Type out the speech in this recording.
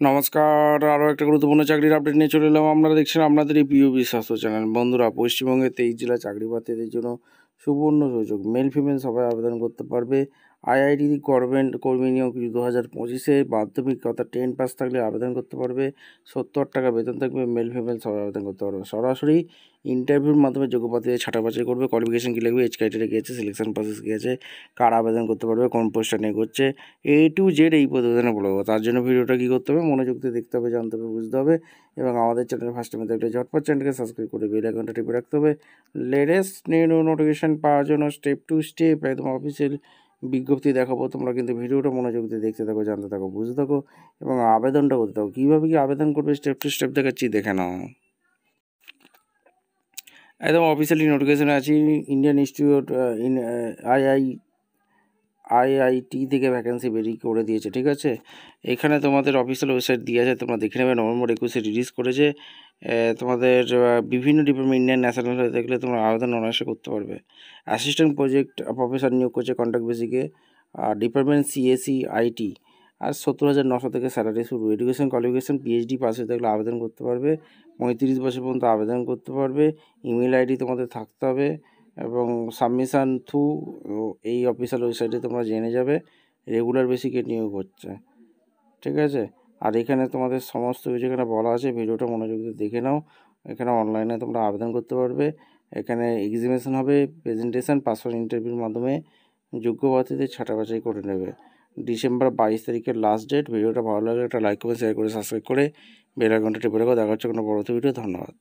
নমস্কার, আরও একটা গুরুত্বপূর্ণ চাকরির আপডেট নিয়ে চলে এলাম। আপনারা দেখছেন আপনাদের এই প্রিয় স্বাস্থ্য চ্যানেল। বন্ধুরা, পশ্চিমবঙ্গের 23 জেলা চাকরি প্রার্থীদের জন্য সুবর্ণ সুযোগ। মেল ফিমেল সবাই আবেদন করতে পারবে। আইআইটি গভর্নমেন্ট কর্মী নিয়োগ 2025-এ মাধ্যমিক অর্থাৎ 10 পাস থাকলে আবেদন করতে পারবে। 70 টাকা বেতন থাকবে। মেল ফিমেল সবাই আবেদন করতে পারবে। সরাসরি ইন্টারভিউর মাধ্যমে যোগ্য প্রার্থীদের ছাঁটা বাছাই করবে। কোয়ালিফিকেশন কী লাগবে, এজ ক্রাইটেরিয়া কী আছে, সিলেকশন প্রসেস কী আছে, কার আবেদন করতে পারবে, কোন পোস্টটা নিয়ে করছে, A to Z এই প্রতিবেদনে বলবো। তার জন্য ভিডিওটা কী করতে হবে, মনোযোগ দিয়ে দেখতে হবে, জানতে হবে, বুঝতে হবে এবং আমাদের চ্যানেলে ফার্স্ট টাইমে দেখলে ঝটপট চ্যানেলকে সাবস্ক্রাইব করে বেল আইকনটা টিপে রাখতে হবে। লেটেস্ট নিউ নোটিফিকেশন পাওয়ার জন্য স্টেপ টু স্টেপ একদম অফিসিয়াল বিজ্ঞপ্তি দেখাবো। তোমরা কিন্তু ভিডিওটা মনোযোগ দিয়ে দেখতে থাকো, জানতে থাকো, বুঝতে থাকো এবং আবেদনটা করতে থাকো। কীভাবে কি আবেদন করবে স্টেপ টু স্টেপ দেখাচ্ছি, দেখে নাও। একদম অফিসিয়ালি নোটিফিকেশনে আছি। ইন্ডিয়ান ইনস্টিটিউট আইআইটি থেকে ভ্যাকেন্সি বেরিয়ে করে দিয়েছে, ঠিক আছে। এখানে তোমাদের অফিসিয়াল ওয়েবসাইট দিয়ে আছে, তোমরা দেখে নেবে। নভেম্বর 21-এ রিলিজ করেছে। তোমাদের বিভিন্ন ডিপার্টমেন্ট ইন্ডিয়ান ন্যাশনাল হয়ে দেখলে তোমরা আবেদন অনায়াসে করতে পারবে। অ্যাসিস্ট্যান্ট প্রজেক্ট প্রফেসর নিয়োগ করছে কন্ট্রাক্ট বেসিকে। ডিপার্টমেন্ট সিএসি আইটি। আর 70,900 থেকে স্যালারি শুরু। এডুকেশন কোয়ালিফিকেশন পিএইচডি পাস হয়ে থাকলে আবেদন করতে পারবে। 35 বছর পর্যন্ত আবেদন করতে পারবে। ইমেল আইডি তোমাদের থাকতে হবে এবং সাবমিশান থ্রু এই অফিসিয়াল ওয়েবসাইটে তোমরা জেনে যাবে। রেগুলার বেসিকে নিয়োগ হচ্ছে, ঠিক আছে। আর এখানে তোমাদের সমস্ত কিছু এখানে বলা আছে, ভিডিওটা মনোযোগ দিয়ে দেখে নাও। এখানে অনলাইনে তোমরা আবেদন করতে পারবে। এখানে এক্সামিনেশন হবে, প্রেজেন্টেশন, পার্সোনাল ইন্টারভিউর মাধ্যমে যোগ্য প্রার্থীদের ছাঁটা বাছাই করে নেবে। ডিসেম্বর 22 তারিখের লাস্ট ডেট। ভিডিওটা ভালো লাগলে একটা লাইক করে, শেয়ার করে, সাবস্ক্রাইব করে বেল আইকনটা টিপে রাখো। দেখা হচ্ছে কোনো পরবর্তী ভিডিও। ধন্যবাদ।